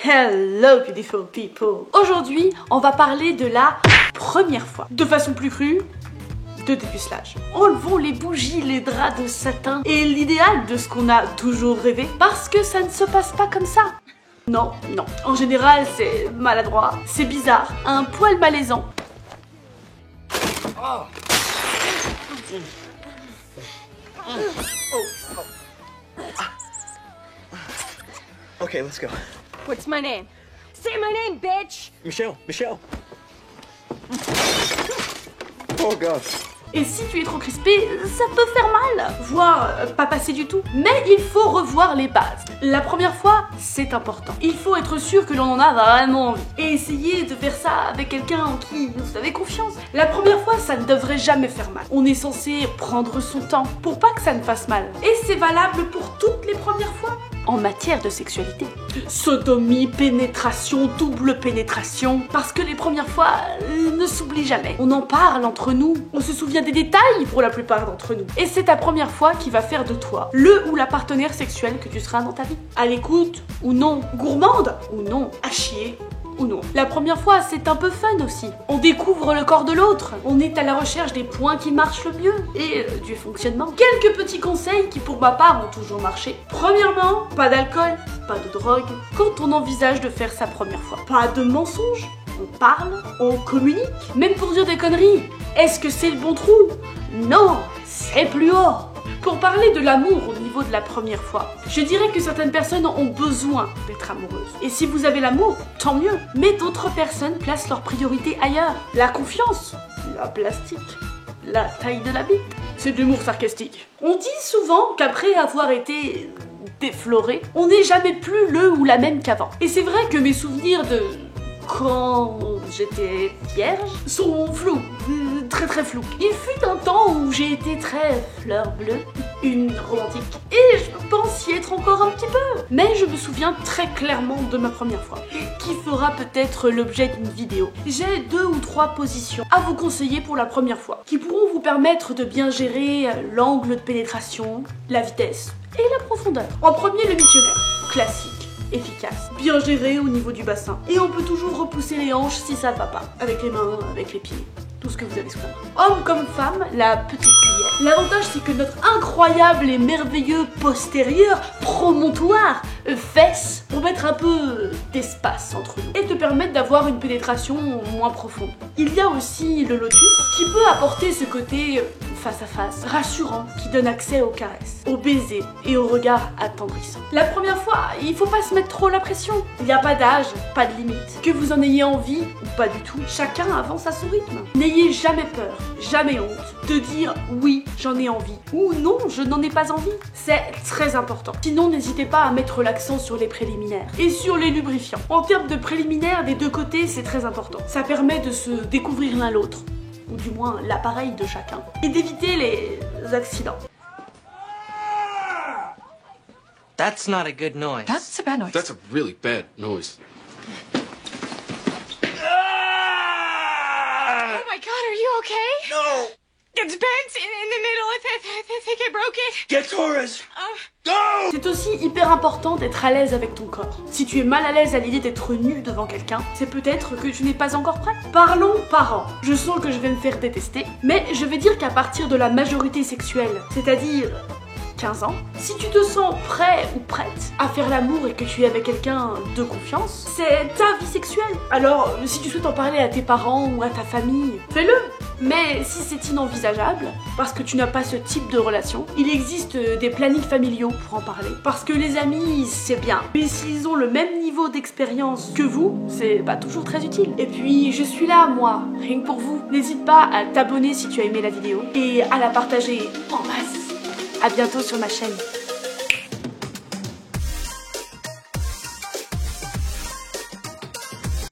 Hello beautiful people. Aujourd'hui, on va parler de la première fois. De façon plus crue, de dépucelage. Enlevons les bougies, les draps de satin et l'idéal de ce qu'on a toujours rêvé, parce que ça ne se passe pas comme ça. Non, non. En général, c'est maladroit, c'est bizarre, un poil malaisant. Oh. Okay, let's go. What's my name? Say my name, bitch! Michelle, Michelle. Oh God. Et si tu es trop crispé, ça peut faire mal, voire pas passer du tout. Mais il faut revoir les bases. La première fois, c'est important. Il faut être sûr que l'on en a vraiment envie. Et essayer de faire ça avec quelqu'un en qui vous avez confiance. La première fois, ça ne devrait jamais faire mal. On est censé prendre son temps pour pas que ça ne fasse mal. Et c'est valable pour toutes les premières fois. En matière de sexualité. Sodomie, pénétration, double pénétration. Parce que les premières fois ne s'oublient jamais. On en parle entre nous. On se souvient des détails pour la plupart d'entre nous. Et c'est ta première fois qui va faire de toi le ou la partenaire sexuelle que tu seras dans ta vie. À l'écoute ou non. Gourmande ou non. À chier ou non. La première fois, c'est un peu fun aussi. On découvre le corps de l'autre. On est à la recherche des points qui marchent le mieux et du fonctionnement. Quelques petits conseils qui, pour ma part, ont toujours marché. Premièrement, pas d'alcool, pas de drogue. Quand on envisage de faire sa première fois, pas de mensonges. On parle, on communique, même pour dire des conneries. Est-ce que c'est le bon trou? Non, c'est plus haut. Pour parler de l'amour au niveau de la première fois, je dirais que certaines personnes ont besoin d'être amoureuses. Et si vous avez l'amour, tant mieux. Mais d'autres personnes placent leurs priorités ailleurs. La confiance, la plastique, la taille de la bite. C'est de l'humour sarcastique. On dit souvent qu'après avoir été défloré, on n'est jamais plus le ou la même qu'avant. Et c'est vrai que mes souvenirs de quand j'étais vierge sont flous, très flous. Il fut un temps où j'ai été très fleur bleue, une romantique, et je pense y être encore un petit peu. Mais je me souviens très clairement de ma première fois, qui fera peut-être l'objet d'une vidéo. J'ai 2 ou 3 positions à vous conseiller pour la première fois, qui pourront vous permettre de bien gérer l'angle de pénétration, la vitesse et la profondeur. En premier, le missionnaire, classique. Efficace, bien géré au niveau du bassin. Et on peut toujours repousser les hanches si ça ne va pas. Avec les mains, avec les pieds, tout ce que vous avez sous la main. Homme comme femme, la petite cuillère. L'avantage c'est que notre incroyable et merveilleux postérieur, promontoire, fesses, vont mettre un peu d'espace entre nous. Et te permettre d'avoir une pénétration moins profonde. Il y a aussi le lotus, qui peut apporter ce côté face à face, rassurant, qui donne accès aux caresses, aux baisers et aux regards attendrissants. La première fois, il faut pas se mettre trop la pression. Il n'y a pas d'âge, pas de limite. Que vous en ayez envie ou pas du tout, chacun avance à son rythme. N'ayez jamais peur, jamais honte de dire oui, j'en ai envie ou non, je n'en ai pas envie. C'est très important. Sinon, n'hésitez pas à mettre l'accent sur les préliminaires et sur les lubrifiants. En termes de préliminaires, des deux côtés, c'est très important. Ça permet de se découvrir l'un l'autre, ou du moins l'appareil de chacun, et d'éviter les accidents. That's not a good noise. That's a bad noise. That's a really bad noise. Oh my God, are you okay? No! It's bent in the middle. I think I broke it. Get Torres! Go! C'est aussi hyper important d'être à l'aise avec ton corps. Si tu es mal à l'aise à l'idée d'être nu devant quelqu'un, c'est peut-être que tu n'es pas encore prêt. Parlons parents. Je sens que je vais me faire détester, mais je vais dire qu'à partir de la majorité sexuelle, c'est-à-dire 15 ans, si tu te sens prêt ou prête à faire l'amour et que tu es avec quelqu'un de confiance, c'est ta vie sexuelle. Alors, si tu souhaites en parler à tes parents ou à ta famille, fais-le. Mais si c'est inenvisageable, parce que tu n'as pas ce type de relation, il existe des plannings familiaux pour en parler. Parce que les amis, c'est bien. Mais s'ils ont le même niveau d'expérience que vous, c'est pas toujours très utile. Et puis, je suis là, moi, rien que pour vous. N'hésite pas à t'abonner si tu as aimé la vidéo et à la partager en masse. À bientôt sur ma chaîne.